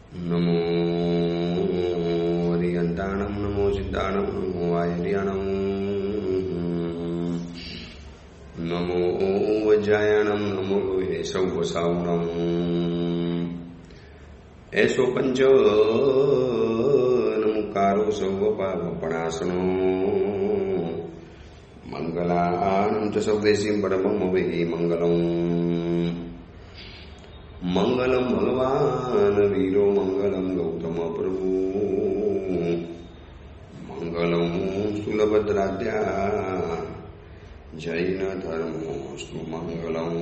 નમો હરિયંતાણમ, નમો ચિંતાણમ, નમો વાયરિયાણમ, નમો વજ્રાયણમ, નમો લોહે સૌવસાવણમ, એસો પંચ નમુકારો સૌવપાપણાસનો મંગલાનમ ચ સૌદેશીમ પરમમ વૈ મંગલમ. મંગલમ ભગવાન વીરો, મંગલમ ગૌતમ પ્રભુ, મંગલમ સુલભદ્રાદ્યા જૈન ધર્મોસ્તુ મંગલમ.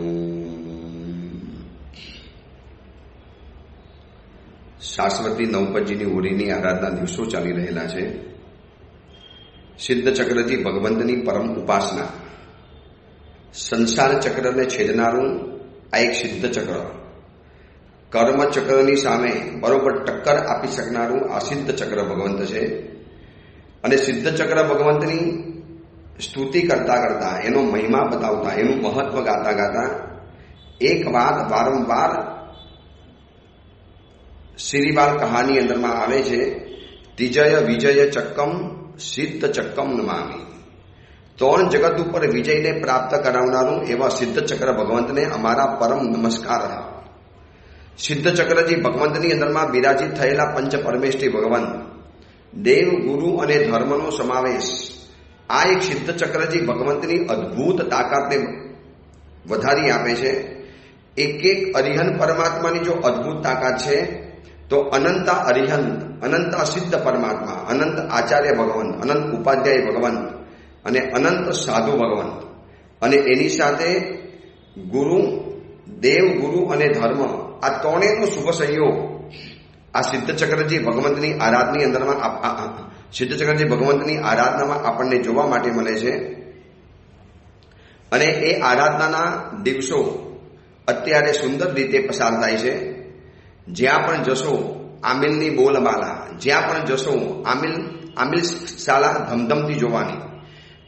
શાશ્વતી નવપજીની હોળીની આરાધના દિવસો ચાલી રહેલા છે. સિદ્ધ ચક્રજી ભગવંતની પરમ ઉપાસના, સંસાર ચક્રને છેદનારું આ એક સિદ્ધ ચક્ર, કર્મ ચક્રની સામે બરોબર ટક્કર આપી શકનારું આ સિદ્ધ ચક્ર ભગવંત છે. અને સિદ્ધ ચક્ર ભગવંતની સ્તુતિ કરતા કરતા, એનો મહિમા બતાવતા, એનું મહત્વ ગાતા ગાતા એક વાત વારંવાર શ્રીવાલ કહાની અંદરમાં આવે છે. તિજય વિજય ચક્કમ સિદ્ધ ચક્કમ નમામી. ત્રણ જગત ઉપર વિજયને પ્રાપ્ત કરાવનારું એવા સિદ્ધ ચક્ર ભગવંતને અમારા પરમ નમસ્કાર. સિદ્ધ ચક્રજી ભગવંતની અંદરમાં બિરાજિત થયેલા પંચ પરમેષ્ઠી ભગવંત, દેવ, ગુરુ અને ધર્મનો સમાવેશ, આ એક સિદ્ધ ચક્રજી ભગવંતની અદ્ભુત તાકાતને વધારી આપે છે. એક એક અરિહંત પરમાત્માની જો અદ્ભુત તાકાત છે, તો અનંત અરિહંત, અનંત સિદ્ધ પરમાત્મા, અનંત આચાર્ય ભગવંત, અનંત ઉપાધ્યાય ભગવંત અને અનંત સાધુ ભગવંત, અને એની સાથે ગુરુ, દેવ, ગુરુ અને ધર્મ, આ ત્રણેયનો શુભ સંયોગ આ સિદ્ધ ચક્રજી ભગવંતની આરાધની અંદરમાં, સિદ્ધ ચક્રજી ભગવંતની આરાધનામાં આપણને જોવા માટે મળે છે. અને એ આરાધનાના દિવસો અત્યારે સુંદર રીતે પસાર થાય છે. જ્યાં પણ જશો આમિલની બોલબાલા, જ્યાં પણ જશો આમિલ શાલા ધમધમતી જોવાની.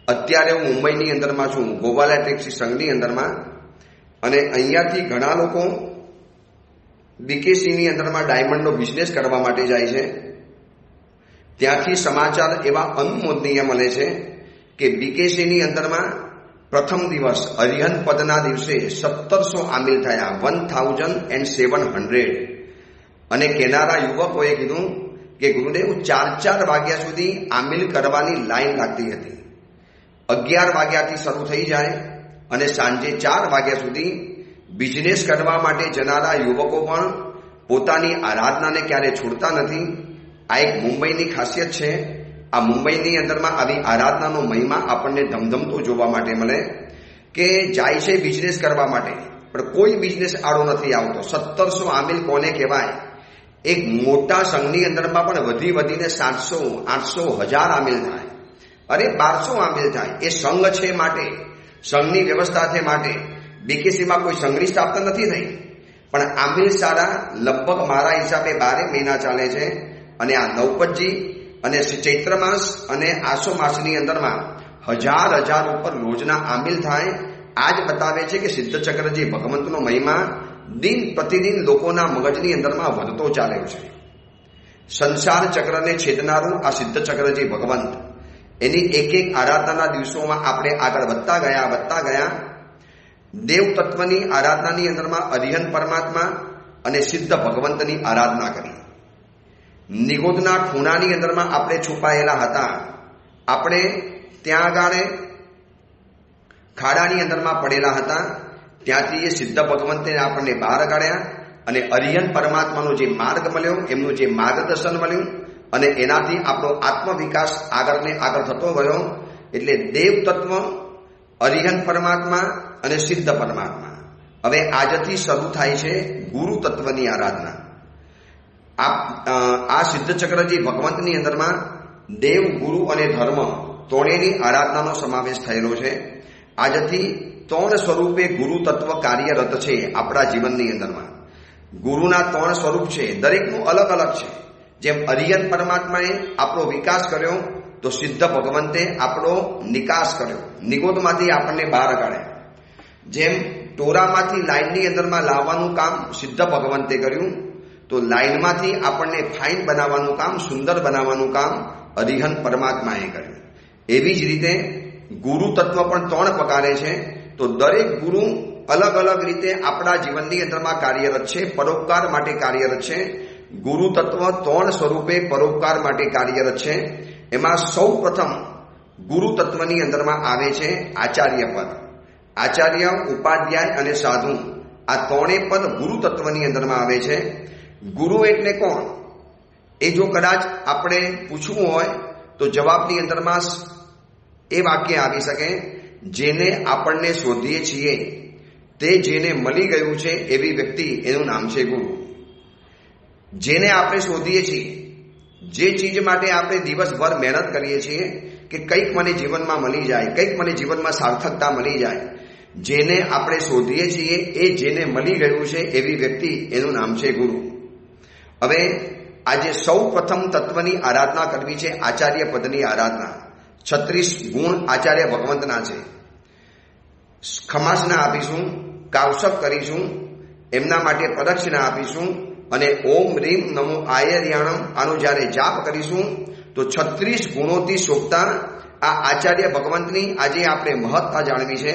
અત્યારે હું મુંબઈની અંદરમાં છું, ગોવાલા ટેક્સી સંઘની અંદરમાં, અને અહીંયાથી ઘણા લોકો બીકેસીની અંદરમાં ડાયમંડનો બિઝનેસ કરવા માટે જાય છે. ત્યાંથી સમાચાર એવા અનુમોદનીય મળે છે કે બીકેસીની અંદરમાં પ્રથમ દિવસ અરિહંત પદના દિવસે 1700 આમિલ થયા, 1700. અને કેનારા યુવકોએ કીધું કે ગુરુદેવ 4 વાગ્યા સુધી આમિલ કરવાની લાઈન લાગતી હતી. 11 વાગ્યાથી શરૂ થઈ જાય અને સાંજે 4 વાગ્યા સુધી બિઝનેસ કરવા માટે જનારા યુવકો પણ પોતાની આરાધનાને ક્યારે છોડતા નથી. આ એક મુંબઈની ખાસિયત છે. આ મુંબઈની અંદરમાં આવી આરાધનાનો મહિમા આપણને ધમધમતો જોવા માટે મળે કે જાય છે બિઝનેસ કરવા માટે, પણ કોઈ બિઝનેસ આડો નથી આવતો. 1700 આમિલ કોને કહેવાય? એક મોટા સંઘની અંદરમાં પણ વધીને 700, 800, 1000 આમિલ થાય, અરે 1200 આમિલ થાય. એ સંઘ છે માટે, સંઘની વ્યવસ્થા છે માટે. બીકેસીમાં કોઈ સંઘની સ્થાપના નથી થઈ, પણ આમિલ શાળા લગભગ મારા હિસાબે 12 મહિના ચાલે છે. અને આ નવપતજી અને ચૈત્ર માસ અને આસો માસની અંદરમાં 1000 ઉપર રોજના આમિલ થાય. આ જ બતાવે છે કે સિદ્ધ ચક્રજી ભગવંતનો મહિમા દિન પ્રતિદિન લોકોના મગજની અંદરમાં વધતો ચાલ્યો છે. સંસાર ચક્રને છેદનારું આ સિદ્ધ ચક્રજી ભગવંત, એની એક એક આરાધનાના દિવસોમાં આપણે આગળ વધતા ગયા. દેવ તત્વની આરાધનાની અંદરમાં અરિહંત પરમાત્મા અને સિદ્ધ ભગવંતની આરાધના કરી. નિગોદના ખૂણાની અંદરમાં આપણે છુપાયેલા હતા. આપણે ત્યાં આગળ ખાડાની અંદરમાં પડેલા હતા. ત્યાંથી એ સિદ્ધ ભગવંતે આપણને બહાર કાઢ્યા અને અરિહંત પરમાત્માનો જે માર્ગ મળ્યો, એમનું જે માર્ગદર્શન મળ્યું, અને એનાથી આપણો આત્મવિકાસ આગળ થતો ગયો. એટલે દેવ તત્વ, અરિહંત પરમાત્મા અને સિદ્ધ પરમાત્મા. હવે આજથી શરૂ થાય છે ગુરુ તત્વની આરાધના. આ સિદ્ધ ચક્રજી ભગવંતની અંદરમાં દેવ, ગુરુ અને ધર્મ ત્રણેયની આરાધનાનો સમાવેશ થયેલો છે. આજથી 3 સ્વરૂપે ગુરુ તત્વ કાર્યરત છે આપણા જીવનની અંદરમાં. ગુરુના 3 સ્વરૂપ છે, દરેકનું અલગ અલગ છે. જેમ અરિહંત પરમાત્માએ આપણો વિકાસ કર્યો, તો સિદ્ધ ભગવંતે આપણો નિકાસ કર્યો, નિગોદમાંથી આપણને બહાર કાઢ્યા. જેમ ટોરામાંથી લાઈનની અંદરમાં લાવવાનું કામ સિદ્ધ ભગવંતે કર્યું, તો લાઈનમાંથી આપણને ફાઇન બનાવવાનું કામ, સુંદર બનાવવાનું કામ અરિહંત પરમાત્માએ કર્યું. એવી જ રીતે ગુરુ તત્વ પણ 3 પ્રકારે છે. તો દરેક ગુરુ અલગ અલગ રીતે આપણા જીવનની અંદરમાં કાર્યરત છે, પરોપકાર માટે કાર્યરત છે. ગુરુ તત્વ 3 સ્વરૂપે પરોપકાર માટે કાર્યરત છે. એમાં સૌ પ્રથમ ગુરુ તત્વની અંદરમાં આવે છે આચાર્ય પદ. આચાર્ય, ઉપાધ્યાય અને સાધુ, આ 3 પદ ગુરુ તત્વની અંદરમાં આવે છે. ગુરુ એટલે કોણ? એ જો કદાચ આપણે પૂછવું હોય તો જવાબની અંદરમાં એ વાક્ય આવી શકે, જેને આપણને શોધીએ છીએ તે જેને મળી ગયું છે એવી વ્યક્તિ, એનું નામ છે ગુરુ. જેને આપણે શોધીએ છીએ, જે ચીજ માટે આપણે દિવસભર મહેનત કરીએ છીએ કે કંઈક મને જીવનમાં મળી જાય, કંઈક મને જીવનમાં સાર્થકતા મળી જાય, જેને આપણે શોધીએ છીએ એ જેને મળી ગયું છે એવી વ્યક્તિ, એનું નામ છે ગુરુ. હવે આજે સૌ પ્રથમ તત્વની આરાધના કરવી છે, આચાર્ય પદની આરાધના. 36 ગુણ આચાર્ય ભગવંતના છે. ખમાસના આપીશું, કાવસપ કરીશું, એમના માટે પ્રદક્ષિણા આપીશું અને ઓમ રીમ નમો આયર્યાણમ આનો જ્યારે જાપ કરીશું તો 36 ગુણોથી શોભતા આ આચાર્ય ભગવંતની આજે આપણે મહત્તા જાણવી છે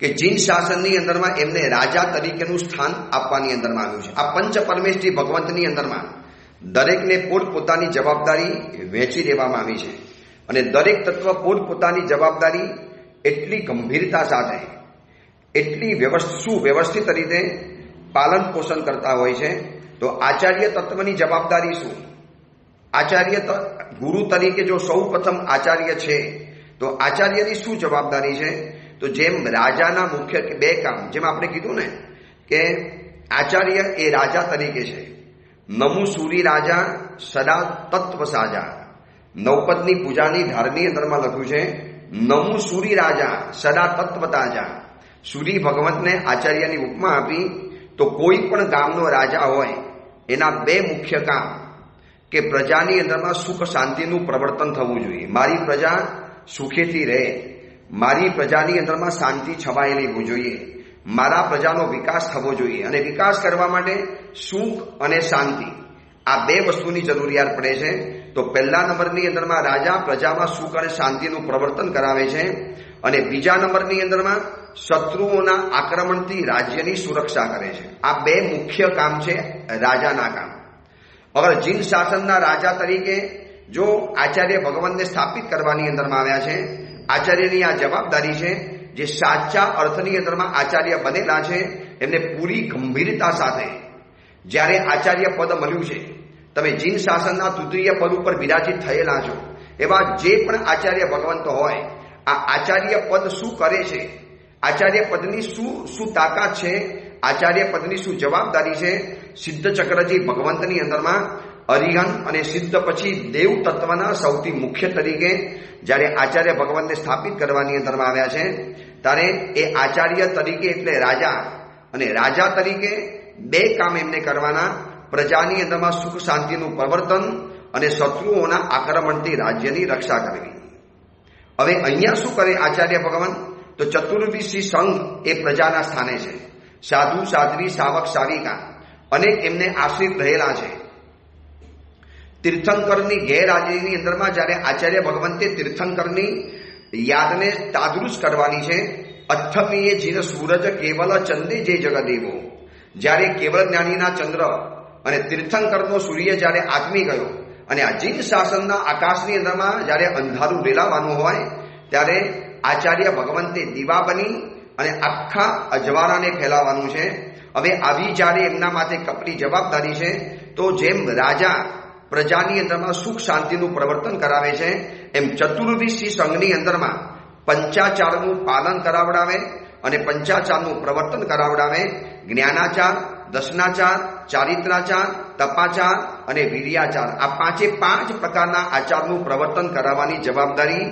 કે જીન શાસનની અંદરમાં એમને રાજા તરીકેનું સ્થાન આપવાની અંદરમાં આવ્યું છે. આ પંચ પરમેશ્વરી ભગવંતની અંદરમાં દરેકને પોતપોતાની જવાબદારી વહેંચી દેવામાં આવી છે અને દરેક તત્વ પોતપોતાની જવાબદારી એટલી ગંભીરતા સાથે, એટલી સુવ્યવસ્થિત રીતે પાલન પોષણ કરતા હોય છે. તો આચાર્ય તત્વની જવાબદારી શું? આચાર્ય ગુરુ તરીકે જો સૌ પ્રથમ આચાર્ય છે તો આચાર્યની શું જવાબદારી છે? તો જેમ રાજાના મુખ્ય 2 કામ, જેમ આપણે કીધું ને કે આચાર્ય એ રાજા તરીકે છે. નમુ સૂરી રાજા સદા તત્વ સાજા. નવપદની પૂજાની ધારની અંદરમાં લખ્યું છે નમુ સૂરી રાજા સદા તત્વ તાજા. સૂરી ભગવંતને આચાર્યની ઉપમા આપી. તો કોઈ પણ ગામનો રાજા હોય એના 2 મુખ્ય કામ કે પ્રજાની અંદરમાં સુખ શાંતિનું પ્રવર્તન થવું જોઈએ. મારી પ્રજા સુખેથી રહે, મારી પ્રજાની અંદરમાં શાંતિ છવાયેલી હોવી જોઈએ, મારા પ્રજાનો વિકાસ થવો જોઈએ. અને વિકાસ કરવા માટે સુખ અને શાંતિ, આ 2 વસ્તુની જરૂરિયાત પડે છે. તો પહેલા નંબરની અંદરમાં રાજા પ્રજામાં સુખ અને શાંતિનું પ્રવર્તન કરાવે છે અને બીજા નંબરની અંદરમાં શત્રુઓના આક્રમણથી રાજ્યની સુરક્ષા કરે છે. આ 2 મુખ્ય કામ છે રાજાના કામ. અગર જીન શાસનના રાજા તરીકે જો આચાર્ય ભગવંતને સ્થાપિત કરવાની અંદરમાં આવ્યા છે, આચાર્યની આ જવાબદારી છે. જે સાચા અર્થની અંદરમાં આચાર્ય બનેલા છે એમને પૂરી ગંભીરતા સાથે જ્યારે આચાર્ય પદ મળ્યું છે, તમે જીન શાસનના તૃતીય પદ ઉપર વિરાજિત થયેલા છો, એવા જે પણ આચાર્ય ભગવંત હોય, આ આચાર્ય પદ શું કરે છે, આચાર્ય પદની શું તાકાત છે, આચાર્ય પદની શું જવાબદારી છે. સિદ્ધ ચક્રજી ભગવંતની અંદરમાં અરિહંત અને સિદ્ધ પછી દેવ તત્વના સૌથી મુખ્ય તરીકે જ્યારે આચાર્ય ભગવંતને સ્થાપિત કરવાની અંદરમાં આવ્યા છે, ત્યારે એ આચાર્ય તરીકે એટલે રાજા, અને રાજા તરીકે 2 કામ એમને કરવાના: પ્રજાની અંદરમાં સુખ શાંતિનું પ્રવર્તન અને શત્રુઓના આક્રમણથી રાજ્યની રક્ષા કરવી. હવે અહીંયા શું કરે આચાર્ય ભગવાન? તો ચતુર્વિશી સંઘ એ પ્રજાના સ્થાને છે. સાધુ, સાધ્વી, સાવક, સાવિકા અને એમને આશ્રિત રહેલા છે. તીર્થંકરની ગેરહાજરીની અંદરમાં જ્યારે આચાર્ય ભગવંતે તીર્થંકરની યાદને તાદરુશ કરવાની છે. અઠ્ઠમીએ જીન સૂરજ કેવલ ચંદે જે જગદેવો. જ્યારે કેવળ જ્ઞાનીના ચંદ્ર અને તીર્થંકરનો સૂર્ય જ્યારે આથમી ગયો અને આ જીન શાસનના આકાશની અંદરમાં જ્યારે અંધારું રેલાવાનું હોય, ત્યારે આચાર્ય ભગવંતે દીવા બની અને આખા અજવાળાને ફેલાવવાનું છે. હવે આવી જ્યારે એમના માથે કપરી જવાબદારી છે, તો જેમ રાજા પ્રજાની અંદરમાં સુખ શાંતિનું પ્રવર્તન કરાવે છે, એમ ચતુર્વિશી સંઘની અંદરમાં પંચાચારનું પાલન કરાવડાવે અને પંચાચારનું પ્રવર્તન કરાવડાવે. જ્ઞાનાચાર, દર્શનાચાર, ચારિત્રાચાર, તપાચાર અને વીર્યાચાર, આ 5 પ્રકારના આચારનું પ્રવર્તન કરાવવાની જવાબદારી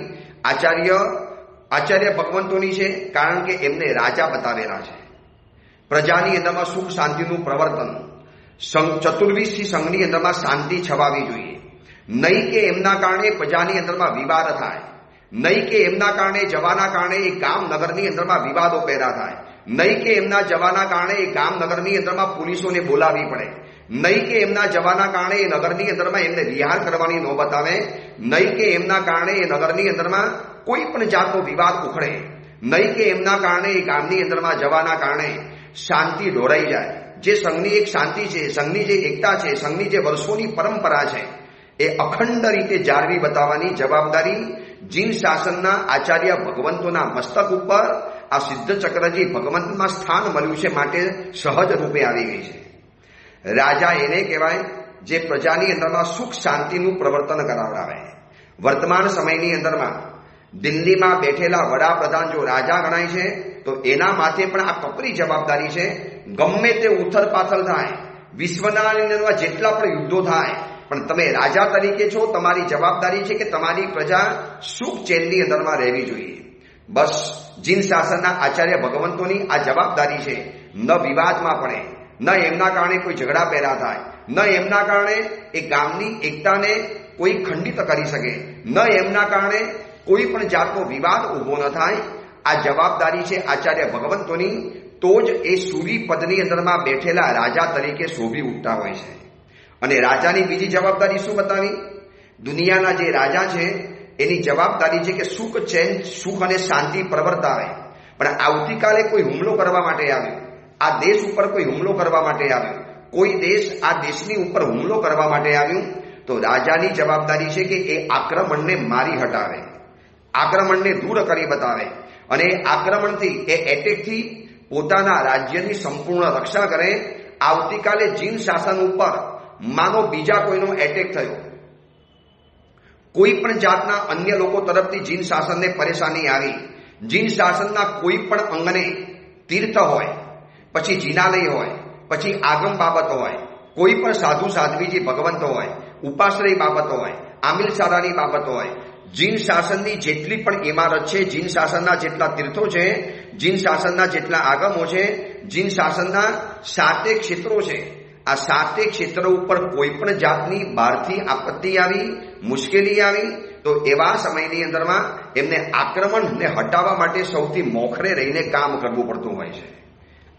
આચાર્ય ભગવંતોની છે. કારણ કે એમને રાજા બતાવેલા છે. પ્રજાની અંદરમાં સુખ શાંતિનું પ્રવર્તન, ચતુર્વિશી સંઘની અંદરમાં શાંતિ છવાવી જોઈએ. નહીં કે એમના કારણે પ્રજાની અંદરમાં વિવાદ થાય, નહીં કે એમના કારણે જવાના કારણે એ ગામ નગરની અંદરમાં વિવાદો પેદા થાય. નહીં કે એમના જવાના કારણે એ ગામ નગરની અંદરમાં પોલીસોને બોલાવવી પડે, નહીં કે એમના જવાના કારણે એ નગરની અંદરમાં એમને વિહાર કરવાની નોબત આવે, નહીં કે એમના કારણે એ નગરની અંદરમાં કોઈ પણ જાતનો વિવાદ ઉખડે, નહીં કે એમના કારણે એ ગામની અંદરમાં જવાના કારણે શાંતિ ઢોળાઈ જાય. જે સંઘની એક શાંતિ છે, સંઘની જે એકતા છે, સંઘની જે વર્ષોની પરંપરા છે, એ અખંડ રીતે જાળવી બતાવવાની જવાબદારી જીન શાસનના આચાર્ય ભગવંતોના મસ્તક ઉપર આ સિદ્ધ ચક્રજી ભગવંતમાં સ્થાન મળ્યું છે માટે સહજ રૂપે આવી ગઈ છે. રાજા એને કહેવાય જે પ્રજાની અંદરમાં સુખ શાંતિનું પ્રવર્તન કરાવડાવે. વર્તમાન સમયની અંદરમાં દિલ્હીમાં બેઠેલા વડાપ્રધાન જો રાજા ગણાય છે તો એના માથે પણ આ કપરી જવાબદારી છે. ગમે તે ઉથલ પાથલ થાય, વિશ્વના અંદરમાં જેટલા પણ યુદ્ધો થાય, પણ તમે રાજા તરીકે છો, તમારી જવાબદારી છે કે તમારી પ્રજા સુખ ચેનની અંદરમાં રહેવી જોઈએ. બસ જીન શાસનના આચાર્ય ભગવંતોની આ જવાબદારી છે. ન વિવાદમાં પડે, ન એમના કારણે કોઈ ઝઘડા પેદા થાય, ન એમના કારણે એ ગામની એકતાને કોઈ ખંડિત કરી શકે, ન એમના કારણે કોઈ પણ જાતનો વિવાદ ઊભો ન થાય. આ જવાબદારી છે આચાર્ય ભગવંતોની. તો જ એ સૂરી પદની અંદરમાં બેઠેલા રાજા તરીકે શોભી ઉઠતા હોય છે. અને રાજાની બીજી જવાબદારી શું બતાવી? દુનિયાના જે રાજા છે એની જવાબદારી છે કે સુખ ચેન, સુખ અને શાંતિ પ્રવર્તાવે. પણ આવતીકાલે કોઈ હુમલો કરવા માટે આવ્યો, આ દેશ ઉપર કોઈ હુમલો કરવા માટે આવ્યો, કોઈ દેશ આ દેશની ઉપર હુમલો કરવા માટે આવ્યું, તો રાજાની જવાબદારી છે કે એ આક્રમણને મારી હટાવે, આક્રમણને દૂર કરી બતાવે, અને આક્રમણથી, એ એટેકથી પોતાના રાજ્યની સંપૂર્ણ રક્ષા કરે. આવતીકાલે જીન શાસન ઉપર માનો બીજા કોઈનો એટેક થયો, કોઈ પણ જાતના અન્ય લોકો તરફથી જીન શાસનને પરેશાની આવી, જીન શાસનના કોઈ પણ અંગને તીર્થ હોય, પછી જીનાલય હોય, પછી આગમ બાબતો હોય, કોઈ પણ સાધુ સાધ્વીજી ભગવંતો હોય, ઉપાશ્રય બાબતો હોય, આમિલ શાળાની બાબતો હોય, જીન શાસનની જેટલી પણ ઇમારત છે, જીન શાસનના જેટલા તીર્થો છે, જીન શાસનના જેટલા આગમો છે, જીન શાસનના 7 ક્ષેત્રો છે, આ 7 ક્ષેત્રો ઉપર કોઈ પણ જાતની બહારથી આપત્તિ આવી, મુશ્કેલી આવી, તો એવા સમયની અંદરમાં એમને આક્રમણને હટાવવા માટે સૌથી મોખરે રહીને કામ કરવું પડતું હોય છે.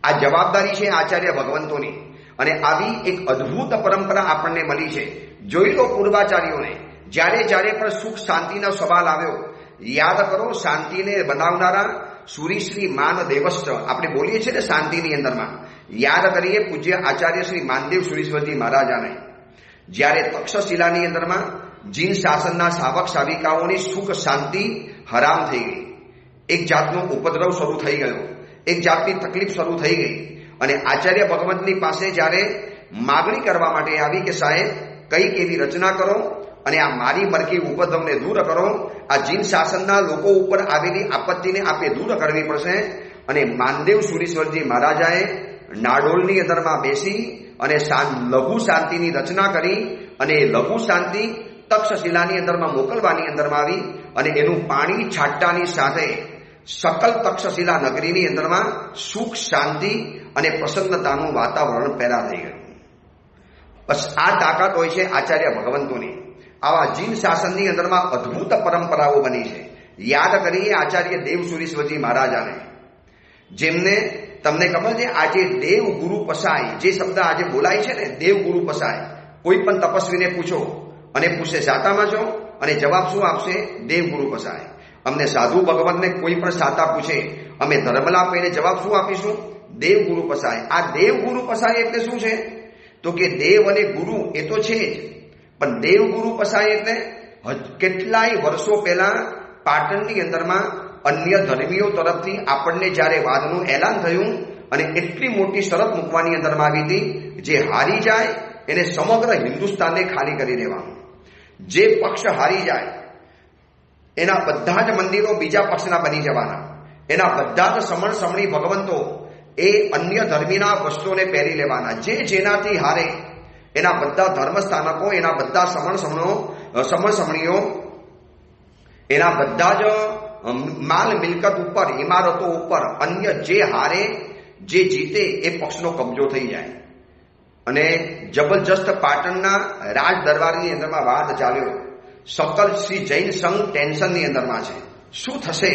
આ જવાબદારી છે આચાર્ય ભગવંતોની. અને આવી એક અદ્ભુત પરંપરા આપણને મળી છે. જોઈ લો પૂર્વાચાર્યોને, જ્યારે જ્યારે પણ સુખ શાંતિનો સવાલ આવ્યો, યાદ કરો શાંતિને બનાવનારા સુરીશ્રી માન દેવસ્થ, આપણે બોલીએ છીએ ને શાંતિની અંદરમાં, યાદ કરીએ પૂજ્ય આચાર્ય શ્રી માનદેવ સુરીશ્વરજી મહારાજાને. જ્યારે તક્ષશિલાની અંદરમાં જીન શાસનના સાવક સાવિકાઓની સુખ શાંતિ હરામ થઈ ગઈ, એક જાતનો ઉપદ્રવ શરૂ થઈ ગયો, એક જાતની તકલીફ શરૂ થઈ ગઈ, અને આચાર્ય ભગવંતની પાસે જ્યારે માગણી કરવા માટે આવી કે સાહેબ કંઈક એવી રચના કરો અને આ મારી મરકી ઉપદ્રવને દૂર કરો, આ જીન શાસનના લોકો ઉપર આવેલી આપત્તિને આપે દૂર કરવી પડશે. અને માનદેવ સુરીશ્વરજી મહારાજાએ નાડોલની અંદરમાં બેસી અને લઘુ શાંતિની રચના કરી, અને લઘુ શાંતિ તક્ષશિલાની અંદરમાં મોકલવાની અંદરમાં આવી, અને એનું પાણી છાંટતાની સાથે સકલ તક્ષશિલા નગરીની અંદરમાં સુખ શાંતિ અને પ્રસન્નતાનું વાતાવરણ પેદા થઈ ગયું. બસ આ તાકાત હોય છે આચાર્ય ભગવંતોની. આવા જીન શાસનની અંદરમાં અદ્ભુત પરંપરાઓ બની છે. યાદ કરીએ આચાર્ય દેવ સુરીશ્વરજી મહારાજાને, જેમને તમને ખબર છે આજે દેવ ગુરુ પસાય જે શબ્દ આજે બોલાય છે ને, દેવ ગુરુ પસાય. કોઈ પણ તપસ્વીને પૂછો અને પૂછે સાતામાં છો, અને જવાબ શું આપશે? દેવ ગુરુ પસાય. અમને સાધુ ભગવંતને કોઈ પણ સાતા પૂછે, અમે ધર્મલાપ એને જવાબ શું આપીશું? દેવ ગુરુ પસાય. આ દેવ ગુરુ પસાય એટલે શું છે? તો કે દેવ અને ગુરુ એ તો છે જ, પણ દેવ ગુરુ પસાય એટલે કેટલાય વર્ષો પહેલા પાટણની અંદરમાં અન્ય ધર્મીઓ તરફથી આપણને જ્યારે વાદનું એલાન થયું, અને એટલી મોટી શરત મૂકવાની અંદરમાં આવી હતી, જે હારી જાય એને સમગ્ર હિન્દુસ્તાનને ખાલી કરી દેવાનું. જે પક્ષ હારી જાય એના બધા જ મંદિરો બીજા પક્ષના બની જવાના, એના બધા જ સમણ સમણી ભગવંતો એ અન્ય ધર્મીના વસ્ત્રોને પહેરી લેવાના. જે જેનાથી હારે એના બધા ધર્મસ્થાનકો, એના બધા સમણ સમણીઓ, એના બધા જ માલ મિલકત ઉપર, ઇમારતો ઉપર અન્ય જે હારે, જે જીતે એ પક્ષનો કબજો થઈ જાય. અને જબરજસ્ત પાટણના રાજ દરબારની અંદરમાં વાદ ચાલ્યો. સકલ શ્રી જૈન સંઘ ટેન્શનની અંદરમાં છે. શું થશે?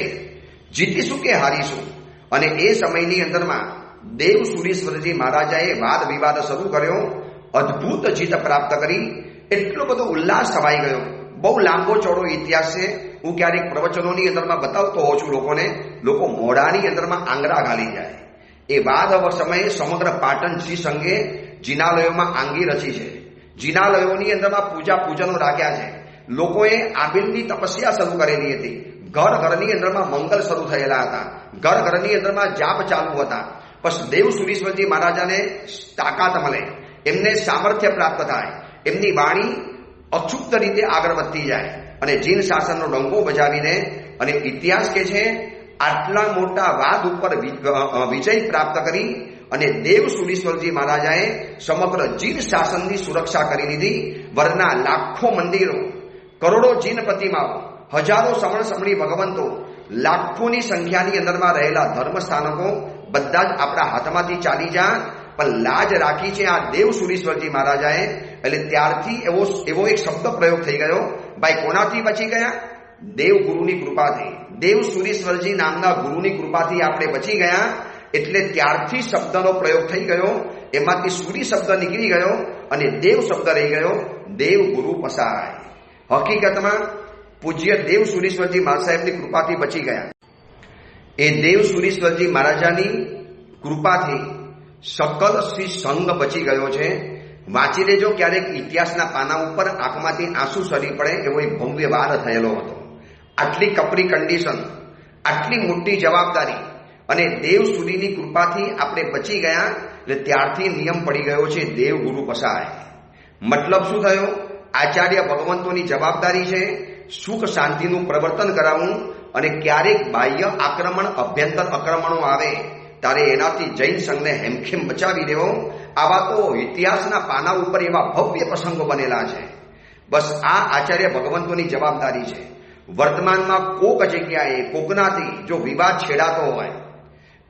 જીતીશું કે હારીશું? અને એ સમયની અંદરમાં દેવ સુરીશ્વરજી મહારાજાએ વાદ વિવાદ શરૂ કર્યો, અદ્ભુત જીત પ્રાપ્ત કરી, એટલો બધો ઉલ્લાસ છવાઈ ગયો. બહુ લાંબો ચોડો ઇતિહાસ છે. હું ક્યારેક પ્રવચનોની અંદરમાં બતાવતો હોઉં છું લોકોને, લોકો મોઢાની અંદરમાં આંગળા ઘાલી જાય. એ વાદ સમયે સમગ્ર પાટણ શ્રી સંઘે જિનાલયોમાં આંગી રચી છે. જિનાલયોની અંદરમાં પૂજનો રાખ્યા છે. લોકોએ આબિલની તપસ્યા શરૂ કરેલી હતી. ઘર ઘરની અંદરમાં મંગલ શરૂ થયેલા હતા. ઘર ઘરની અંદરમાં જાપ ચાલુ હતા. બસ દેવ સુરીશ્વરજી મહારાજાને તાકાત મળે, એમને સામર્થ્ય પ્રાપ્ત થાય, એમની વાણી અચૂક રીતે આગળ વધતી જાય અને જીન શાસનનો ડંકો બજાવીને, અને ઇતિહાસ કે છે આટલા મોટા વાદ ઉપર વિજય પ્રાપ્ત કરી અને દેવ સુરીશ્વરજી મહારાજાએ સમગ્ર જીન શાસનની સુરક્ષા કરી લીધી. વરના લાખો મંદિરો, કરોડો જીન પ્રતિમાઓ, હજારો સમણ સમણી ભગવંતો, લાખોની સંખ્યાની અંદરમાં રહેલા ધર્મ સ્થાનકો બધા જ આપણા હાથમાંથી ચાલી જાય. પણ લાજ રાખી છે આ દેવ સુરીશ્વરજી મહારાજાએ. એટલે ત્યારથી એવો એક શબ્દ પ્રયોગ થઈ ગયો. ભાઈ કોનાથી બચી ગયા? દેવ ગુરુની કૃપાથી. દેવ સુરીશ્વરજી નામના ગુરુની કૃપાથી આપણે બચી ગયા. એટલે ત્યારથી શબ્દનો પ્રયોગ થઈ ગયો. એમાંથી સૂરી શબ્દ નીકળી ગયો અને દેવ શબ્દ રહી ગયો. દેવ ગુરુ પસાય. હકીકતમાં પૂજ્ય દેવ સુરીશ્વરજી મહારાજ સાહેબની કૃપાથી બચી ગયા. એ દેવ સુરીશ્વરજી મહારાજાની કૃપાથી સકલ શ્રી સંઘ બચી ગયો છે. વાંચી લેજો ક્યારેક ઇતિહાસના પાના ઉપર આંખમાંથી આંસુ સરી પડે એવો એક ભવ્ય વાર થયેલો હતો. આટલી કપરી કન્ડિશન, આટલી મોટી જવાબદારી, અને દેવ સુરીની કૃપાથી આપણે બચી ગયા. એટલે ત્યારથી નિયમ પડી ગયો છે દેવ ગુરુ પસાય. મતલબ શું થયો? આચાર્ય ભગવંતોની જવાબદારી છે સુખ શાંતિનું પ્રવર્તન કરાવવું, અને ક્યારેક બાહ્ય આક્રમણ, અભ્યંતર આક્રમણો આવે ત્યારે એનાથી જૈન સંઘને હેમખેમ બચાવી દેવો. આવા તો ઇતિહાસના પાના ઉપર એવા ભવ્ય પ્રસંગો બનેલા છે. બસ આ આચાર્ય ભગવંતોની જવાબદારી છે. વર્તમાનમાં કોક જગ્યાએ કોકનાથી જો વિવાદ છેડાતો હોય,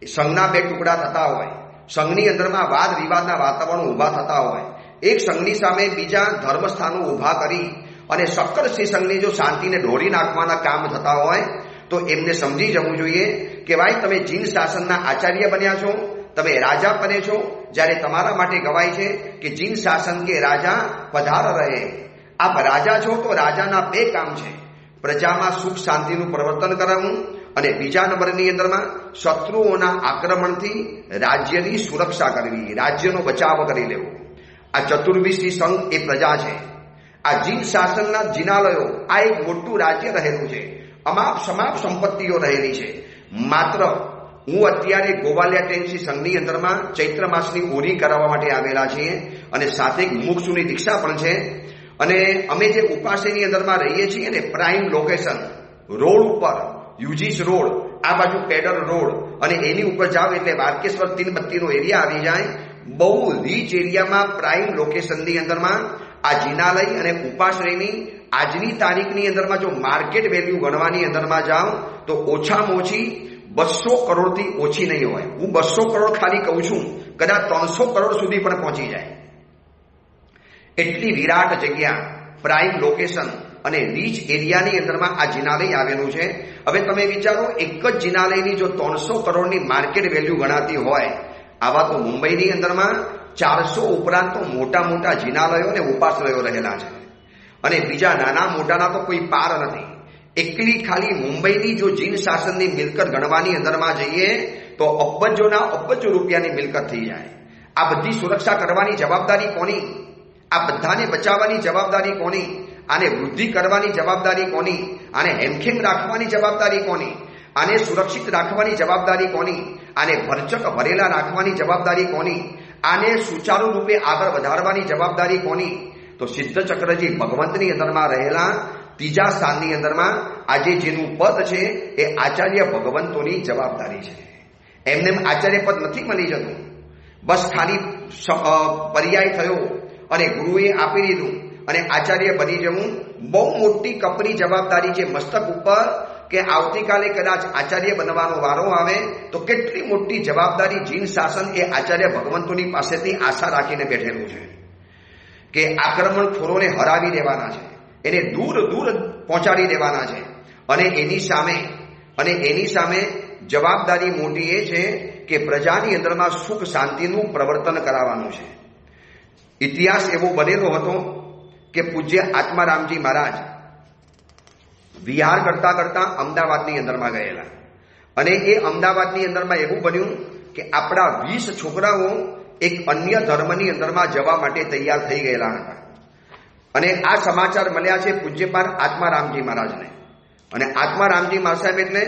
સંઘના બે ટુકડા થતા હોય, સંઘની અંદરમાં વાદ વિવાદના વાતાવરણ ઊભા થતા હોય, એક સંઘની સામે બીજા ધર્મસ્થાનો ઊભા કરી અને સક્કર શ્રી સંઘની જો શાંતિને ઢોળી નાખવાના કામ થતા હોય તો એમને સમજી જવું જોઈએ કે ભાઈ તમે જીન શાસનના આચાર્ય બન્યા છો, તમે રાજા બને છો. જ્યારે તમારા માટે ગવાય છે કે જીન શાસન કે રાજા પધાર રહે. આપ રાજા છો તો રાજાના બે કામ છે: પ્રજામાં સુખ શાંતિનું પ્રવર્તન કરાવવું, અને બીજા નંબરની અંદરમાં શત્રુઓના આક્રમણથી રાજ્યની સુરક્ષા કરવી, રાજ્યનો બચાવ કરી લેવો. આ ચતુર્વિશી સંઘ એ પ્રજા છે. આ જીન શાસનના જિનાલયો, આ એક મોટું રાજ્ય રહેલું છે. અમાપ સમાપ સંપત્તિઓ રહેલી છે. માત્ર હું અત્યારે ગોવાલિયા ટેન્સી સંઘની અંદરમાં ચૈત્ર માસની ઓરી કરાવવા માટે આવેલા છીએ, અને સાથે મુમુક્ષુની દીક્ષા પણ છે. અને અમે જે ઉપાસેની અંદરમાં રહીએ છીએ ને, પ્રાઇમ લોકેશન રોડ ઉપર, યુજીસ રોડ, આ બાજુ પેડર રોડ, અને એની ઉપર જાવ એટલે વારકેશ્વર તીનબત્તીનો એરિયા આવી જાય. બહુ રીચ એરિયામાં પ્રાઇમ લોકેશનની અંદરમાં આ જિનાલય અને ઉપાશ્રયની આજની તારીખની અંદરમાં જો માર્કેટ વેલ્યુ ગણવાની અંદરમાં જાઓ તો ઓછામાં ઓછી 200 કરોડથી ઓછી નહીં હોય. હું 200 કરોડ ખાલી કહું છું, કદાચ 300 કરોડ સુધી પણ પહોંચી જાય. એટલી વિરાટ જગ્યા, પ્રાઇમ લોકેશન અને રીચ એરિયાની અંદરમાં આ જિનાલય આવેલું છે. હવે તમે વિચારો, એક જ જિનાલયની જો 300 કરોડની માર્કેટ વેલ્યુ ગણાતી હોય, આવા તો મુંબઈની અંદરમાં 400 ઉપરાંત તો મોટા મોટા જિનાલયો અને ઉપાશ્રયો રહેલા છે. અને બીજા નાના મોટાના તો કોઈ પાર નથી. એકલી ખાલી મુંબઈની જો જીન શાસનની મિલકત ગણવાની અંદરમાં જઈએ તો અબજોના અબજો રૂપિયાની મિલકત થઈ જાય. આ બધી સુરક્ષા કરવાની જવાબદારી કોની? આ બધાને બચાવવાની જવાબદારી કોની? આને વૃદ્ધિ કરવાની જવાબદારી કોની? આને હેમખેમ રાખવાની જવાબદારી કોની? આને સુરક્ષિત રાખવાની જવાબદારી કોની? આને ભરચક ભરેલા રાખવાની જવાબદારી કોની? આને સુચારુ રૂપે આગળ વધારવાની જવાબદારી કોની? તો સિદ્ધ ચક્રજી ભગવંતની અંદરમાં રહેલા ત્રીજા સ્થાનની અંદરમાં આજે જેનું પદ છે એ આચાર્ય ભગવંતોની જવાબદારી છે. એમને આચાર્ય પદ નથી મળી જતું. બસ ખાલી પર્યાય થયો અને ગુરુએ આપી દીધું અને આચાર્ય બની જવું બહુ મોટી કપરી જવાબદારી છે મસ્તક ઉપર. કે આવતીકાલે કદાચ આચાર્ય બનવાનો વારો આવે તો કેટલી મોટી જવાબદારી જીન શાસન એ આચાર્ય ભગવંતોની પાસેથી આશા રાખીને બેઠેલું છે કે આક્રમણખોરોને હરાવી દેવાના છે, એને દૂર દૂર પહોંચાડી દેવાના છે. અને એની સામે જવાબદારી મોટી એ છે કે પ્રજાની અંદરમાં સુખ શાંતિનું પ્રવર્તન કરાવવાનું છે. ઇતિહાસ એવો બનેલો હતો કે પૂજ્ય આત્મારામજી મહારાજ વિહાર કરતા કરતા અમદાવાદની અંદરમાં ગયેલા અને એ અમદાવાદની અંદરમાં એવું બન્યું કે આપણા 20 છોકરાઓ એક અન્ય ધર્મની અંદરમાં જવા માટે તૈયાર થઈ ગયેલા હતા અને આ સમાચાર મળ્યા છે પૂજ્યપાદ આત્મારામજી મહારાજને. અને આત્મારામજી મહારાજ સાહેબ એટલે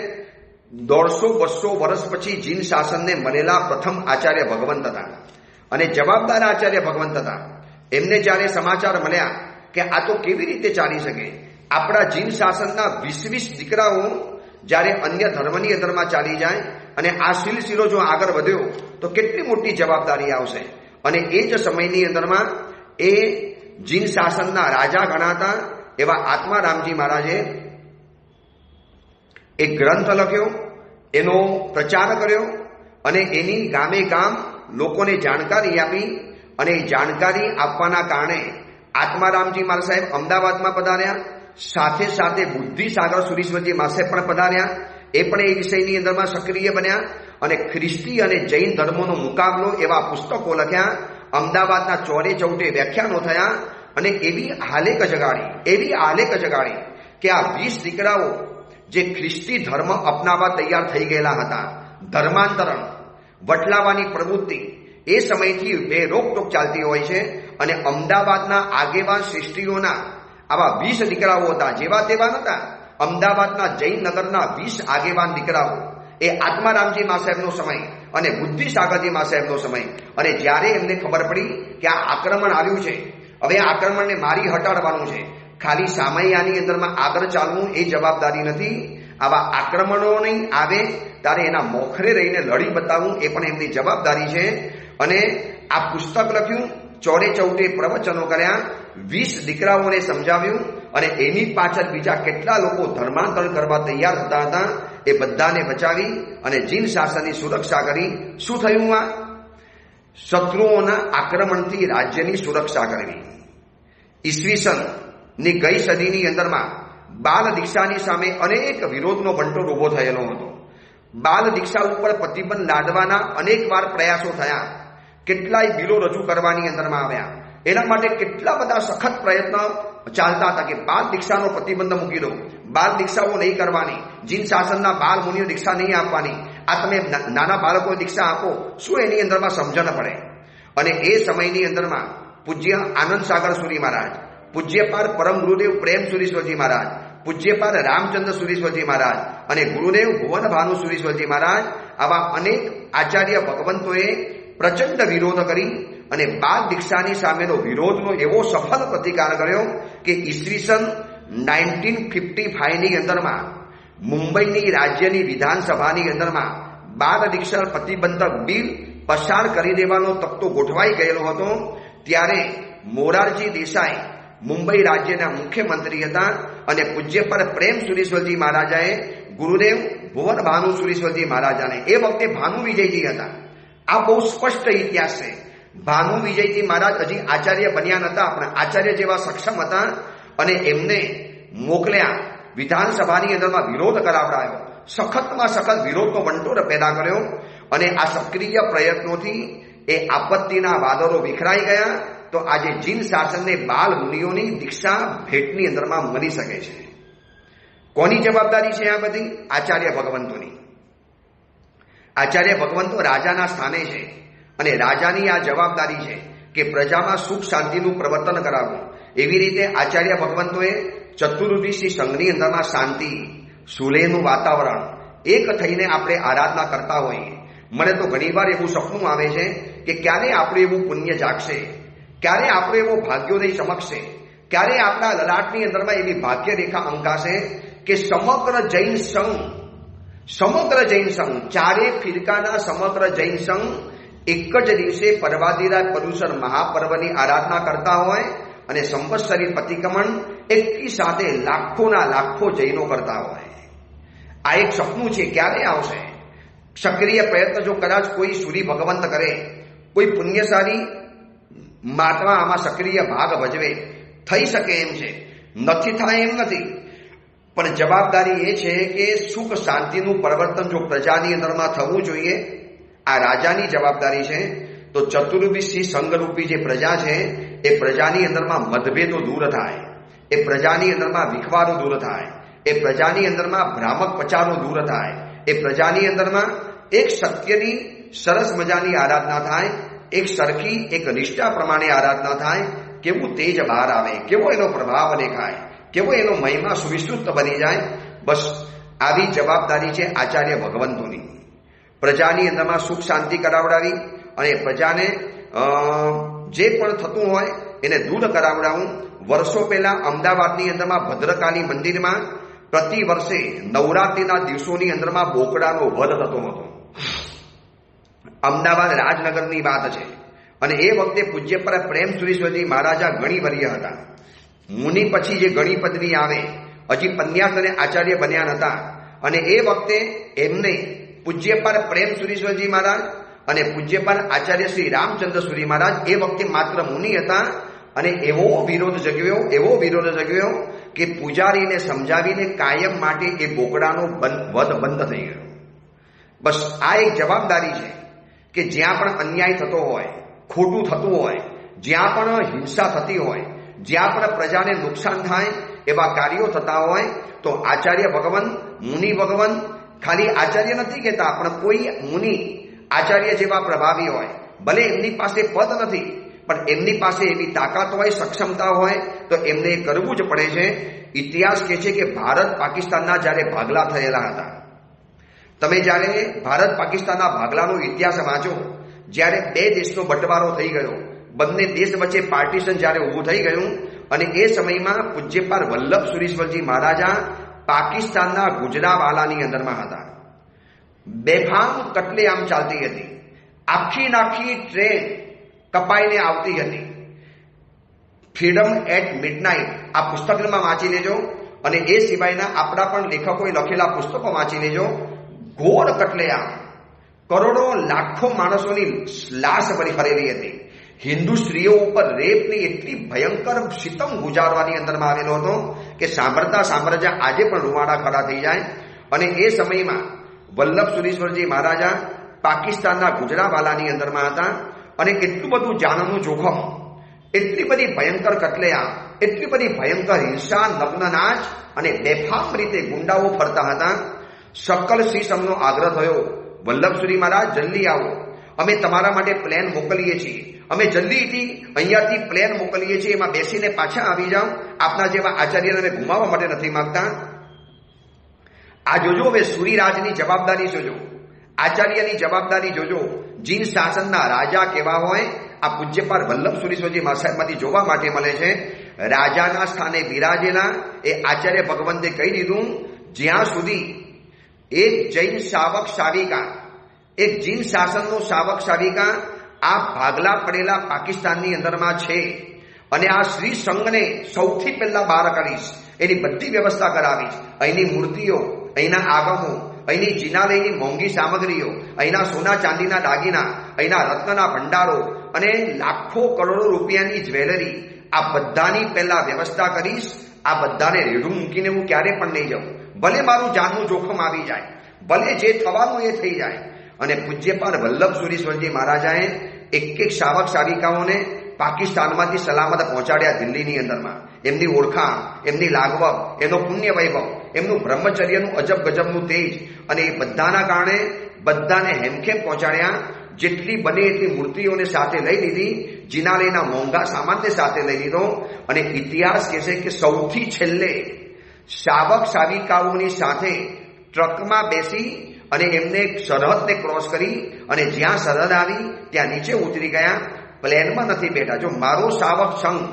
150-200 વર્ષ પછી જીન શાસનને મળેલા પ્રથમ આચાર્ય ભગવંત હતા અને જવાબદાર આચાર્ય ભગવંત હતા. એમને જ્યારે સમાચાર મળ્યા કે આ તો કેવી રીતે ચાલી શકે, આપણા જીન શાસનના 20 દીકરાઓ જ્યારે અન્ય ધર્મની અંદરમાં ચાલી જાય અને આ સિલસિલો જો આગળ વધ્યો તો કેટલી મોટી જવાબદારી આવશે. અને એ જ સમયની અંદરમાં એ જીન શાસનના રાજા ગણાતા એવા આત્મારામજી મહારાજે એક ગ્રંથ લખ્યો, એનો પ્રચાર કર્યો અને એની ગામે ગામ લોકોને જાણકારી આપી. અને એ જાણકારી આપવાના કારણે આત્મારામજી મહારાજ સાહેબ અમદાવાદમાં પધાર્યા, સાથે સાથે બુદ્ધિસાગર સુરીશ્વરજી મહારાજ પણ પધાર્યા. એ પણ એ વિષયની અંદરમાં સક્રિય બન્યા અને ખ્રિસ્તી અને જૈન ધર્મોનો મુકાબલો એવા પુસ્તકો લખ્યા. અમદાવાદના ચોરે ચૌટે વ્યાખ્યાનો થયા અને એવી આલેખ જગાડી કે આ 20 દીકરાઓ જે ખ્રિસ્તી ધર્મ અપનાવવા તૈયાર થઈ ગયેલા હતા, ધર્માંતરણ વટલાવાની પ્રવૃત્તિ એ સમયથી બે રોકટોક ચાલતી હોય છે. અને અમદાવાદના આગેવાન શ્રેષ્ઠીઓના આવા 20 દીકરાઓ હતા, જેવા તેવા નહોતા. અમદાવાદના જૈનનગરના 20 આગેવાન દીકરાઓ, એ આત્મારામજી મા સાહેબનો સમય અને બુદ્ધિસાગરજી મા સાહેબનો સમય. અને જ્યારે એમને ખબર પડી કે આ આક્રમણ આવ્યું છે, હવે આ આક્રમણને મારી હટાડવાનું છે, ખાલી સામૈયાની અંદરમાં આગળ ચાલવું એ જવાબદારી નથી, આવા આક્રમણો નહીં આવે ત્યારે એના મોખરે રહીને લડી બતાવવું એ પણ એમની જવાબદારી છે. અને આ પુસ્તક લખ્યું, ચોરે ચૌટે પ્રવચનો કર્યા, 20 દીકરાઓને સમજાવ્યું અને એની પાછળ બીજા કેટલા લોકો ધર્માંતરણ કરવા તૈયાર થતા હતા એ બધાને બચાવી અને જીન શાસનની સુરક્ષા કરી. શું થયું? આ શત્રુઓના આક્રમણથી રાજ્યની સુરક્ષા કરવી. ઈસવીસનની ગઈ સદીની અંદરમાં બાલ દીક્ષાની સામે અનેક વિરોધનો બંટોળ ઉભો થયેલો હતો. બાલ દીક્ષા ઉપર પ્રતિબંધ લાદવાના અનેક વાર પ્રયાસો થયા, કેટલાય બિલો રજૂ કરવાની અંદરમાં આવ્યા. એના માટે કેટલા બધા સખત પ્રયત્ન ચાલતા હતા કે બાલ દીક્ષાનો પ્રતિબંધ મૂકી દો, બાલ દીક્ષાઓ નહીં કરવાની, જીન શાસનના બાલ મુનિઓ દીક્ષા નહીં આપવાની, આ તમે નાના બાળકો દીક્ષા આપો, શું એની અંદરમાં સમજણ પડે? અને એ સમયની અંદરમાં પૂજ્ય આનંદ સાગર સુરી મહારાજ, પૂજ્યપાદ પરમ ગુરુદેવ પ્રેમ સુરીશ્વરજી મહારાજ, પૂજ્યપાદ રામચંદ્ર સુરીશ્વરજી મહારાજ અને ગુરુદેવ ભુવન ભાનુ સુરીશ્વરજી મહારાજ, આવા અનેક આચાર્ય ભગવંતોએ પ્રચંડ વિરોધ કરી અને બાલ દીક્ષાની સામેનો વિરોધનો એવો સફળ પ્રતિકાર કર્યો કે ઈસવીસન 1955ની અંદરમાં મુંબઈની રાજ્યની વિધાનસભાની અંદરમાં બાલ દીક્ષા પ્રતિબંધક બિલ પસાર કરી દેવાનો તખ્તો ગોઠવાઈ ગયેલો હતો. ત્યારે મોરારજી દેસાઈ મુંબઈ રાજ્યના મુખ્યમંત્રી હતા અને પૂજ્યપાદ પ્રેમ સુરીશ્વરજી મહારાજાએ ગુરુદેવ ભુવન ભાનુ સુરીશ્વરજી મહારાજાને, એ વખતે ભાનુ વિજયજી હતા, આ બહુ સ્પષ્ટ ઇતિહાસ છે. ભાનુ વિજયજી મહારાજ હજી આચાર્ય બન્યા નહોતા, પણ આચાર્ય જેવા સક્ષમ હતા અને એમને મોકલ્યા, વિધાનસભાની અંદરમાં વિરોધ કરાવડાયો, સખતમાં સખત વિરોધનો વંટોળ પેદા કર્યો. અને આ સક્રિય પ્રયત્નોથી એ આપત્તિના વાદળો વિખરાઈ ગયા. તો આજે જીન શાસનને બાલ મુનિઓની દીક્ષા ભેટની અંદરમાં મળી શકે છે. કોની જવાબદારી છે આ બધી? આચાર્ય ભગવંતોની. આચાર્ય ભગવંતો રાજાના સ્થાને છે અને રાજાની આ જવાબદારી છે કે પ્રજામાં સુખ શાંતિનું પ્રવર્તન કરાવવું. એવી રીતે આચાર્ય ભગવંતોએ ચતુર્દશી સંઘની અંદરમાં શાંતિ, સુલેહનું વાતાવરણ, એક થઈને આપણે આરાધના કરતા હોઈએ. મને તો ઘણીવાર એવું સપનું આવે છે કે ક્યારે આપણું એવું પુણ્ય જાગશે, ક્યારે આપણો એવો ભાગ્યોદય ચમકશે, ક્યારે આપણા લલાટની અંદરમાં એવી ભાગ્યરેખા અંકાશે કે સમગ્ર જૈન સંઘ, ચારે ફિરકાના સમગ્ર જૈન સંઘ એક જ દિવસે પર્વાધિરાજ પર્યુષણ મહાપર્વની આરાધના કરતા હોય અને સંવત્સરી પ્રતિક્રમણ એકી સાથે લાખોના લાખો જૈનો કરતા હોય. આ એક સપનું છે, ક્યારે આવશે? સક્રિય પ્રયત્ન જો કદાચ કોઈ સૂરી ભગવંત કરે, કોઈ પુણ્યશાળી મહાત્મા આમાં સક્રિય ભાગ ભજવે, થઈ શકે એમ છે. નથી થાય એમ નથી. પણ જવાબદારી એ છે કે સુખ શાંતિનું પરિવર્તન જો પ્રજાની અંદરમાં થવું જોઈએ, આ રાજાની જવાબદારી છે. તો ચતુર્વિશી સંઘરૂપી જે પ્રજા છે એ પ્રજાની અંદરમાં મતભેદો દૂર થાય, એ પ્રજાની અંદરમાં વિખવારો દૂર થાય, એ પ્રજાની અંદરમાં ભ્રામક પચારો દૂર થાય, એ પ્રજાની અંદરમાં એક સત્યની સરસ મજાની આરાધના થાય, એક સરખી એક નિષ્ઠા પ્રમાણે આરાધના થાય. કેવું તેજ બહાર આવે, કેવો એનો પ્રભાવ દેખાય, કેવો એનો મહિમા સુવિસ્તૃત બની જાય. બસ આવી જવાબદારી છે આચાર્ય ભગવંતોની. પ્રજાની અંદરમાં સુખ શાંતિ કરાવડાવી અને પ્રજાને જે પણ થતું હોય એને દૂર કરાવડાવું. વર્ષો પહેલા અમદાવાદની અંદરમાં ભદ્રકાલી મંદિરમાં પ્રતિ વર્ષે નવરાત્રિના દિવસોની અંદરમાં બોકડાનો વધ થતો હતો. અમદાવાદ રાજનગરની વાત છે અને એ વખતે પૂજ્ય પર પ્રેમસુરીશ્વરજી મહારાજા ગણિવર્ય હતા. મુનિ પછી જે ગણી પદવી આવે, હજી પન્યાસ અને આચાર્ય બન્યા નતા. અને એ વખતે એમને પૂજ્ય પર પ્રેમસુરીશ્વરજી મહારાજ અને પૂજ્ય પર આચાર્ય શ્રી રામચંદ્ર સુરી મહારાજ એ વખતે માત્ર મુનિ હતા. અને એવો વિરોધ જગ્યો કે પૂજારીને સમજાવીને કાયમ માટે એ બોકડાનો વધ બંધ થઈ ગયો. બસ આ એક જવાબદારી છે કે જ્યાં પણ અન્યાય થતો હોય, ખોટું થતું હોય, જ્યાં પણ હિંસા થતી હોય, જ્યાં પણ પ્રજાને નુકસાન થાય એવા કાર્યો થતા હોય તો આચાર્ય ભગવાન, મુનિ ભગવાન, ખાલી આચાર્ય નથી કહેતા પણ કોઈ મુનિ આચાર્ય જેવા પ્રભાવી હોય, ભલે એમની પાસે પદ નથી પણ એમની પાસે એવી તાકાત હોય, સક્ષમતા હોય તો એમને કરવું જ પડે છે. ઇતિહાસ કહે છે કે ભારત પાકિસ્તાનના જ્યારે ભાગલા થયેલા હતા, તમે જ્યારે ભારત પાકિસ્તાનના ભાગલાનો ઇતિહાસ વાંચો, જ્યારે બે દેશનો બંટવારો થઈ ગયો, બંને દેશ વચ્ચે પાર્ટીશન જ્યારે ઊભું થઈ ગયું અને એ સમયમાં પૂજ્યપાદ વલ્લભ સુરીશ્વરજી મહારાજા પાકિસ્તાનના ગુજરાવાલાની અંદરમાં હતા. બેફામ કટલેઆમ ચાલતી હતી, આખી ટ્રેન કપાઈને આવતી હતી. ફ્રીડમ એટ મિડનાઇટ આ પુસ્તકમાં વાંચી લેજો અને એ સિવાયના આપણા પણ લેખકોએ લખેલા પુસ્તકો વાંચી લેજો. ઘોર કટલેઆમ, કરોડો લાખો માણસોની લાશ ફરેલી હતી. હિન્દુ સ્ત્રીઓ ઉપર રેપની એટલી ભયંકર સિતમ ગુજારવાની અંદરમાં આવેલો હતો કે સાંભળતા આજે પણ રૂવાડા ખડા થઈ જાય. અને એ સમયમાં વલ્લભ સુરીશ્વરજી મહારાજા પાકિસ્તાનના ગુજરાવાલાની અંદરમાં હતા અને એટલું બધું જાનનું જોખમ, એટલી બધી ભયંકર કટલેઆમ, એટલી બધી ભયંકર હિંસા, નગ્નનાચ અને બેફામ રીતે ગુંડાઓ ફરતા હતા. સકલ શ્રી સમનો આગ્રહ થયો, વલ્લભસુરી મહારાજ જલ્દી આવો, અમે તમારા માટે પ્લેન મોકલીએ છીએ, અમે જલ્દીથી અહીંયાથી પ્લેન મોકલીએ છીએ, એમાં બેસીને પાછા આવી જાઓ, આપના જેવા આચાર્યને અમે ગુમાવવા માટે નથી માંગતા. આ જોજો, હવે સુરીરાજની જવાબદારી જોજો, આચાર્યની જવાબદારી જોજો. જીન શાસનના રાજા કેવા હોય આ પૂજ્યપાદ વલ્લભ સુરીશ્વરજી સાહેબમાંથી જોવા માટે મળે છે. રાજાના સ્થાને બિરાજેલા એ આચાર્ય ભગવંતે કહી દીધું, જ્યાં સુધી એક જૈન શાવક શાવિકા, એક જીન શાસનનો શાવક શાવિકા આ ભાગલા પડેલા પાકિસ્તાનની અંદરમાં છે અને આ શ્રી સંઘને સૌથી પહેલા બહાર કરીશ, એની બધી વ્યવસ્થા કરાવીશ. અહીંની મૂર્તિઓ, અહીંના આગમો, અહીંની જિનાલયની મોંઘી સામગ્રીઓ, અહીંના સોના ચાંદીના દાગીના, અહીંના રત્નના ભંડારો અને લાખો કરોડો રૂપિયાની જ્વેલરી, આ બધાની પહેલા વ્યવસ્થા કરીશ. આ બધાને રેઢું મૂકીને હું ક્યારે પણ નહીં જાઉં, ભલે મારું જાનનું જોખમ આવી જાય, ભલે જે થવાનું એ થઈ જાય. અને પૂજ્યપાદ વલ્લભ સુરીશ્વરજી મહારાજાએ એક શાવક શાવિકાઓને પાકિસ્તાનમાંથી સલામત પહોંચાડ્યા દિલ્હીની અંદરમાં. એમની ઓળખાણ, એમની લાગવગ, એનો પુણ્ય વૈભવ, એમનું બ્રહ્મચર્યનું અજબ ગજબનું તેજ અને એ બધાના કારણે બધાને હેમખેમ પહોંચાડ્યા. જેટલી બને એટલી મૂર્તિઓને સાથે લઈ લીધી, જિનાલયના મોંઘા સામાનને સાથે લઈ લીધો. અને ઇતિહાસ કહેશે કે સૌથી છેલ્લે શાવક શાવિકાઓની સાથે ટ્રકમાં બેસી અને એમને સરહદને ક્રોસ કરી અને જ્યાં સરહદ આવી ત્યાં નીચે ઉતરી ગયા, પ્લેનમાં નથી બેઠા. જો મારો શાવક સંઘ,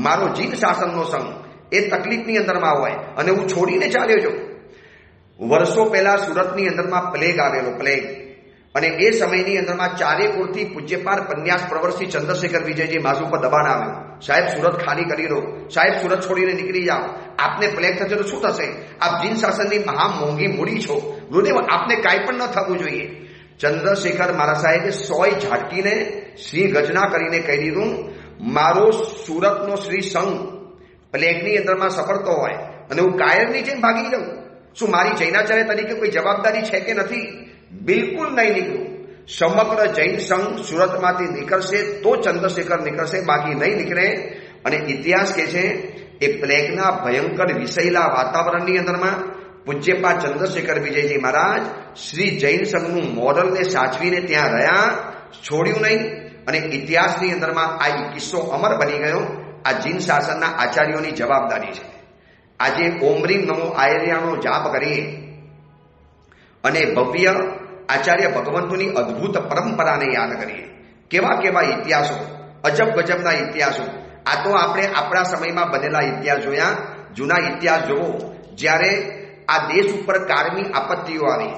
મારો જીન શાસનનો સંઘ એ તકલીફની અંદરમાં હોય અને હું છોડીને ચાલ્યો છું. વર્ષો પહેલા સુરતની અંદરમાં પ્લેગ આવેલો, પ્લેગ, અને એ સમયની અંદરમાં ચારેકોરથી પૂજ્યપાદ પન્યાસ પ્રવર્ષી ચંદ્રશેખર વિજયજી માસુ પર દબાણ આવ્યું, સાહેબ સુરત ખાલી કરી દો, સાહેબ સુરત છોડીને નીકળી જાઓ, આપને પ્લેગ થશે તો શું થશે, આપ જીન શાસનની મહા મોંઘી મૂડી છો, ગુરુદેવ આપને કાંઈ પણ ન થવું જોઈએ. ચંદ્રશેખર મારા સાહેબે 100 ઝાટકીને શ્રી ગજના કરીને કહી દીધું, મારો સુરતનો શ્રી સંઘ પ્લેગની અંદરમાં સફળતો હોય, અને હું કાયરની જેમ ભાગી જાઉં? શું મારી જૈનાચાર્ય તરીકે કોઈ જવાબદારી છે કે નથી? બિલકુલ નહીં નીકળું. સમગ્ર જૈન સંઘ સુરતમાંથી નીકળશે તો ચંદ્રશેખર નીકળશે, બાકી નહીં નીકળે. અને ઇતિહાસ કે છે એ પ્લેગના ભયંકર વિષયલા વાતાવરણની અંદરમાં પૂજ્યપાદ ચંદ્રશેખર વિજયજી મહારાજ શ્રી જૈન સંઘનું મોરલને સાચવીને ત્યાં રહ્યા, છોડ્યું નહીં. અને ઇતિહાસની અંદરમાં આ કિસ્સો અમર બની ગયો. આ જીન શાસનના આચાર્યોની જવાબદારી છે. આજે ઓમ રીમ નમો આયર્યાનો જાપ કરીએ અને ભવ્ય આચાર્ય ભગવંતોની અદ્ભુત પરંપરાને યાદ કરીએ. કેવા કેવા ઇતિહાસો, અજબ ગજબના ઇતિહાસો. આ તો આપણે આપણા સમયમાં બનેલા ઇતિહાસ જોયા. જૂના ઇતિહાસ જોવો, જ્યારે આ દેશ ઉપર કારમી આપત્તિઓ આવી,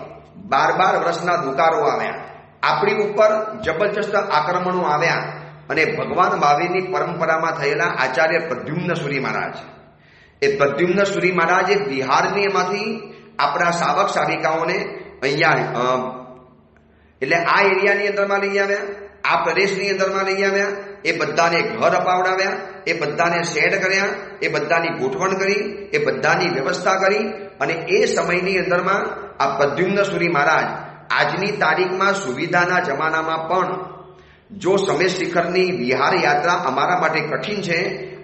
12 વર્ષના દુકાળો આવ્યા, આપણી ઉપર જબરજસ્ત આક્રમણો આવ્યા, અને ભગવાન મહાવીરની પરંપરામાં થયેલા આચાર્ય પ્રદ્યુમ્ન સુરી મહારાજ, એ પ્રદ્યુમ્ન સુરી મહારાજે બિહારની એમાંથી આપણા સાવક સાવિકાઓને અહીંયા એટલે આ એરિયાની અંદરમાં લઈ આવ્યા, આ પ્રદેશની અંદરમાં લઈ આવ્યા. એ બધાને ઘર અપાવડાવ્યા, એ બધાને શેડ કર્યા, એ બધાની ગોઠવણ કરી, એ બધાની વ્યવસ્થા કરી. અને એ સમયની અંદરમાં આ પ્રદ્યુમ્ન સુરી મહારાજ આજની તારીખમાં સુવિધાના જમાનામાં પણ જો સમેત શિખરની વિહાર યાત્રા અમારા માટે કઠિન છે,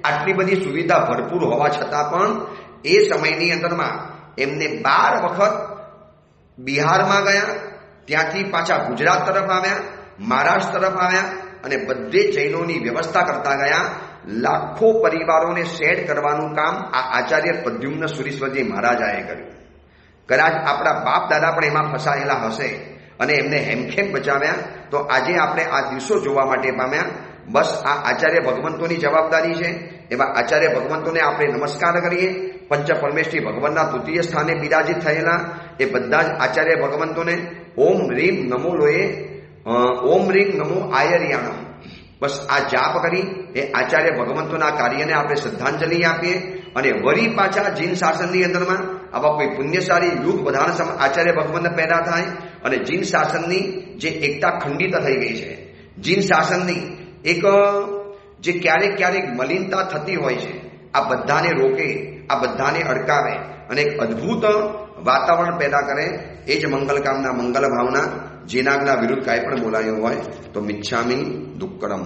આટલી બધી સુવિધા ભરપૂર હોવા છતાં પણ એ સમયની અંદરમાં એમને 12 વખત બિહારમાં ગયા, ત્યાંથી પાછા ગુજરાત તરફ આવ્યા, મહારાષ્ટ્ર તરફ આવ્યા, અને બધે જૈનોની વ્યવસ્થા કરતા ગયા. લાખો પરિવારોને શેડ કરવાનું કામ આ આચાર્ય પ્રદ્યુમ્ન સુરીશ્વરજી મહારાજાએ કર્યું. કદાચ આપણા બાપ દાદા પણ એમાં ફસાયેલા હશે અને એમને હેમખેમ બચાવ્યા. તો આજે આપણે આ દિવસો જોવા માટે પામ્યા. બસ આ આચાર્ય ભગવંતોની જવાબદારી છે. એવા આચાર્ય ભગવંતોને આપણે નમસ્કાર કરીએ. પંચ પરમેષ્ઠી ભગવાનના તૃતીય સ્થાને બિરાજિત થયેલા એ બધા જ આચાર્ય ભગવંતોને ઓમ રીમ નમો લોએ, ઓમ રીમ નમો આયર્યાણમ, બસ આ જાપ કરી એ આચાર્ય ભગવંતોના કાર્યને આપણે શ્રદ્ધાંજલિ આપીએ. અને વળી પાછા જીન શાસનની અંદરમાં આવા કોઈ પુણ્યશાળી યુગ વધારણ આચાર્ય ભગવંત પેદા થાય અને જીન શાસનની જે એકતા ખંડિત થઈ ગઈ છે, જીન શાસનની એક જે ક્યારેક ક્યારેક મલિનતા થતી હોય છે, આ બધાને રોકે, આ બધાને અડકાવે અને એક અદ્ભુત વાતાવરણ પેદા કરે. એ જ મંગલ કામના, મંગલ ભાવના. જેનાગના વિરુદ્ધ કાંઈ પણ બોલાયું હોય તો મિચ્છામી દુક્કડમ.